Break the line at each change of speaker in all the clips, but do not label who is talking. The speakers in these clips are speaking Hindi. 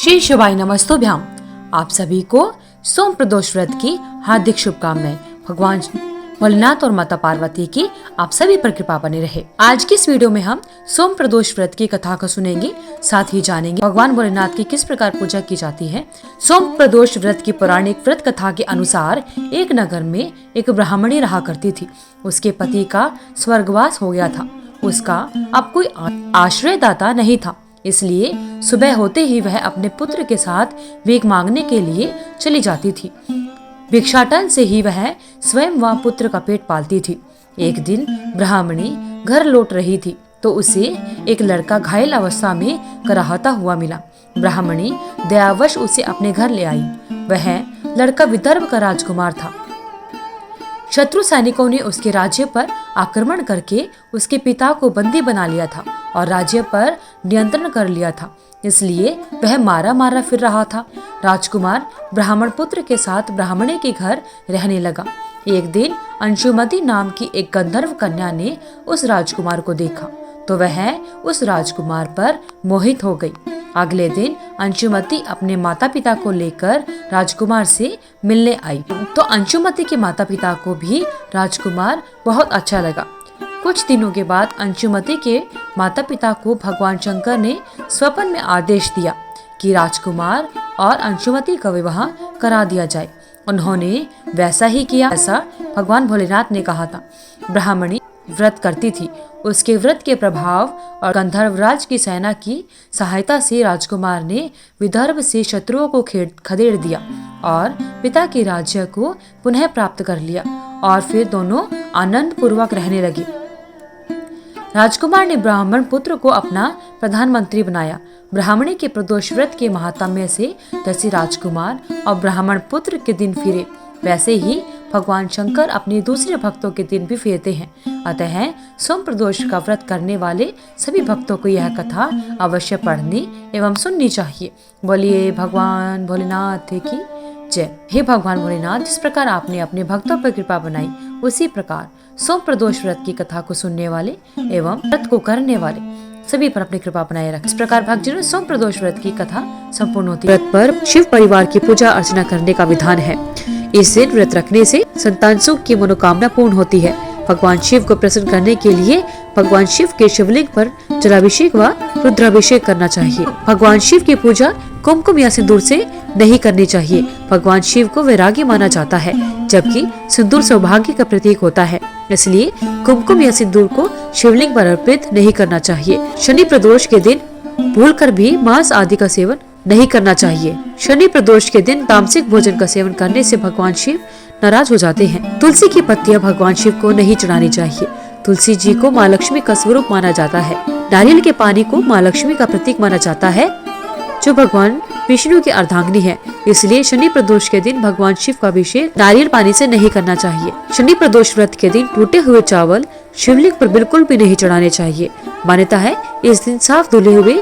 श्री शिवाय नमस्तोभ्याम। आप सभी को सोम प्रदोष व्रत की हार्दिक शुभकामनाएं। भगवान भोलेनाथ और माता पार्वती की आप सभी पर कृपा बनी रहे। आज की इस वीडियो में हम सोम प्रदोष व्रत की कथा को सुनेंगे, साथ ही जानेंगे भगवान भोलेनाथ की किस प्रकार पूजा की जाती है। सोम प्रदोष व्रत की पौराणिक व्रत कथा के अनुसार एक नगर में एक ब्राह्मणी रहा करती थी। उसके पति का स्वर्गवास हो गया था। उसका अब कोई आश्रयदाता नहीं था, इसलिए सुबह होते ही वह अपने पुत्र के साथ भीख मांगने के लिए चली जाती थी। भिक्षाटन से ही वह स्वयं व पुत्र का पेट पालती थी। एक दिन ब्राह्मणी घर लौट रही थी तो उसे एक लड़का घायल अवस्था में कराहता हुआ मिला। ब्राह्मणी दयावश उसे अपने घर ले आई। वह लड़का विदर्भ का राजकुमार था। शत्रु सैनिकों ने उसके राज्य पर आक्रमण करके उसके पिता को बंदी बना लिया था और राज्य पर नियंत्रण कर लिया था, इसलिए वह मारा मारा फिर रहा था। राजकुमार ब्राह्मण पुत्र के साथ ब्राह्मणी के घर रहने लगा। एक दिन अंशुमति नाम की एक गंधर्व कन्या ने उस राजकुमार को देखा तो वह उस राजकुमार पर मोहित हो गई। अगले दिन अंशुमति अपने माता पिता को लेकर राजकुमार से मिलने आई तो अंशुमति के माता पिता को भी राजकुमार बहुत अच्छा लगा। कुछ दिनों के बाद अंशुमति के माता पिता को भगवान शंकर ने स्वप्न में आदेश दिया कि राजकुमार और अंशुमति का विवाह करा दिया जाए। उन्होंने वैसा ही किया जैसा भगवान भोलेनाथ ने कहा था। ब्राह्मणी व्रत करती थी। उसके व्रत के प्रभाव और गंधर्वराज की सेना की सहायता से राजकुमार ने विदर्भ से शत्रुओं को खदेड़ दिया और पिता के राज्य को पुनः प्राप्त कर लिया और फिर दोनों आनंद पूर्वक रहने लगे। राजकुमार ने ब्राह्मण पुत्र को अपना प्रधानमंत्री बनाया। ब्राह्मणी के प्रदोष व्रत के महात्म्य से जैसे राजकुमार और ब्राह्मण पुत्र के दिन फिरे, वैसे ही भगवान शंकर अपने दूसरे भक्तों के दिन भी फेरते हैं। अतः सोम प्रदोष का व्रत करने वाले सभी भक्तों को यह कथा अवश्य पढ़नी एवं सुननी चाहिए। बोलिए भगवान भोलेनाथ की जय। हे भगवान भोलेनाथ, जिस प्रकार आपने अपने भक्तों पर कृपा बनाई, उसी प्रकार सोम प्रदोष व्रत की कथा को सुनने वाले एवं व्रत को करने वाले सभी पर अपनी कृपा बनाए रखें। इस प्रकार भक्तजनों, सोम प्रदोष व्रत की कथा संपूर्ण होती है। व्रत पर शिव परिवार की पूजा अर्चना करने का विधान है। इस दिन व्रत रखने से संतान सुख की मनोकामना पूर्ण होती है। भगवान शिव को प्रसन्न करने के लिए भगवान शिव के शिवलिंग पर जलाभिषेक व रुद्राभिषेक करना चाहिए। भगवान शिव की पूजा कुमकुम या सिंदूर से नहीं करनी चाहिए। भगवान शिव को वैरागी माना जाता है, जबकि सिंदूर सौभाग्य का प्रतीक होता है, इसलिए कुमकुम या सिंदूर को शिवलिंग पर अर्पित नहीं करना चाहिए। शनि प्रदोष के दिन भूलकर भी मांस आदि का सेवन नहीं करना चाहिए। शनि प्रदोष के दिन तामसिक भोजन का सेवन करने से भगवान शिव नाराज हो जाते हैं। तुलसी की पत्तियां भगवान शिव को नहीं चढ़ानी चाहिए। तुलसी जी को माँ लक्ष्मी का स्वरूप माना जाता है। नारियल के पानी को माँ लक्ष्मी का प्रतीक माना जाता है, जो भगवान विष्णु की अर्धांगिनी है, इसलिए शनि प्रदोष के दिन भगवान शिव का अभिषेक नारियल पानी से नहीं करना चाहिए। शनि प्रदोष व्रत के दिन टूटे हुए चावल शिवलिंग पर बिल्कुल भी नहीं चढ़ाने चाहिए। मान्यता है इस दिन साफ धुले हुए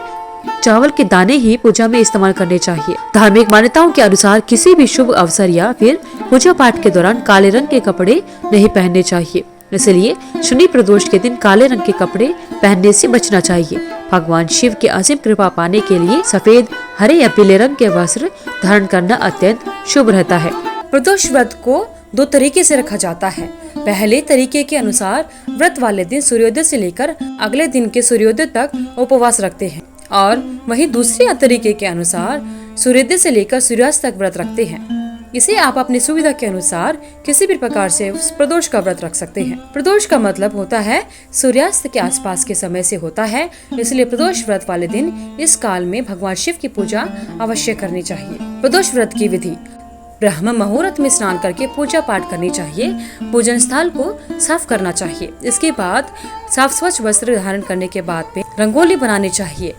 चावल के दाने ही पूजा में इस्तेमाल करने चाहिए। धार्मिक मान्यताओं के अनुसार किसी भी शुभ अवसर या फिर पूजा पाठ के दौरान काले रंग के कपड़े नहीं पहनने चाहिए, इसलिए शनि प्रदोष के दिन काले रंग के कपड़े पहनने से बचना चाहिए। भगवान शिव की असीम कृपा पाने के लिए सफेद, हरे या पीले रंग के वस्त्र धारण करना अत्यंत शुभ रहता है। प्रदोष व्रत को दो तरीके से रखा जाता है। पहले तरीके के अनुसार व्रत वाले दिन सूर्योदय से लेकर अगले दिन के सूर्योदय तक उपवास रखते हैं और वहीं दूसरे तरीके के अनुसार सूर्योदय से लेकर सूर्यास्त तक व्रत रखते हैं। इसे आप अपनी सुविधा के अनुसार किसी भी प्रकार से उस प्रदोष का व्रत रख सकते हैं। प्रदोष का मतलब होता है सूर्यास्त के आसपास के समय से होता है, इसलिए प्रदोष व्रत वाले दिन इस काल में भगवान शिव की पूजा अवश्य करनी चाहिए। प्रदोष व्रत की विधि: ब्रह्म मुहूर्त में स्नान करके पूजा पाठ करनी चाहिए। पूजन स्थल को साफ करना चाहिए। इसके बाद साफ स्वच्छ वस्त्र धारण करने के बाद में रंगोली बनानी चाहिए।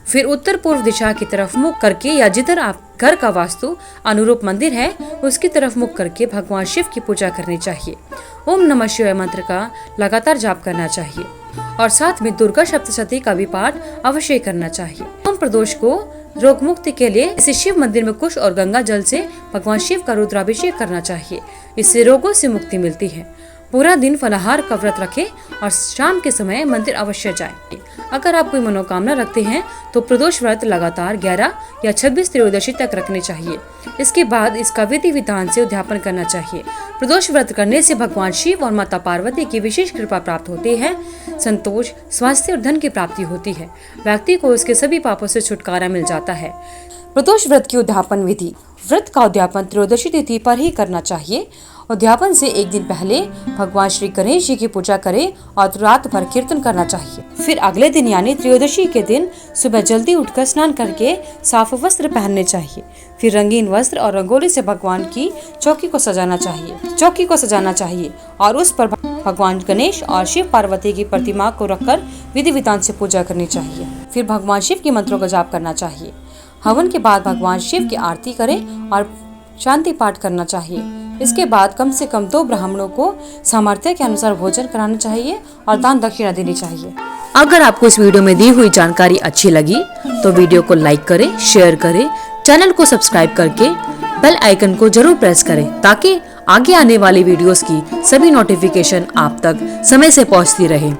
फिर उत्तर पूर्व दिशा की तरफ मुख करके या जिधर आप घर का वास्तु अनुरूप मंदिर है उसकी तरफ मुख करके भगवान शिव की पूजा करनी चाहिए। ओम नमः शिवाय मंत्र का लगातार जाप करना चाहिए और साथ में दुर्गा सप्तशती का भी पाठ अवश्य करना चाहिए। सोम प्रदोष को रोग मुक्ति के लिए इसे शिव मंदिर में कुश और गंगा जल से भगवान शिव का रुद्राभिषेक करना चाहिए। इससे रोगों से मुक्ति मिलती है। पूरा दिन फलाहार का व्रत रखें और शाम के समय मंदिर अवश्य जाएं। अगर आप कोई मनोकामना रखते हैं तो प्रदोष व्रत लगातार 11 या 26 त्रयोदशी तक रखने चाहिए। इसके बाद इसका विधि विधान से उद्यापन करना चाहिए। प्रदोष व्रत करने से भगवान शिव और माता पार्वती की विशेष कृपा प्राप्त होती है। संतोष, स्वास्थ्य और धन की प्राप्ति होती है। व्यक्ति को उसके सभी पापों से छुटकारा मिल जाता है। प्रदोष व्रत की उद्यापन विधि। व्रत का उद्यापन त्रयोदशी तिथि पर ही करना चाहिए। उद्यापन से एक दिन पहले भगवान श्री गणेश जी की पूजा करें और रात भर कीर्तन करना चाहिए। फिर अगले दिन यानी त्रयोदशी के दिन सुबह जल्दी उठकर स्नान करके साफ वस्त्र पहनने चाहिए। फिर रंगीन वस्त्र और रंगोली से भगवान की चौकी को सजाना चाहिए और उस पर भगवान गणेश और शिव पार्वती की प्रतिमा को रखकर विधि विधान से पूजा करनी चाहिए। फिर भगवान शिव के मंत्रों का जाप करना चाहिए। हवन के बाद भगवान शिव की आरती करें और शांति पाठ करना चाहिए। इसके बाद कम से कम 2 ब्राह्मणों को सामर्थ्य के अनुसार भोजन कराना चाहिए और दान दक्षिणा देनी चाहिए। अगर आपको इस वीडियो में दी हुई जानकारी अच्छी लगी तो वीडियो को लाइक करें, शेयर करें, चैनल को सब्सक्राइब करके बेल आइकन को जरूर प्रेस करें ताकि आगे आने वाली वीडियोस की सभी नोटिफिकेशन आप तक समय से पहुंचती रहे।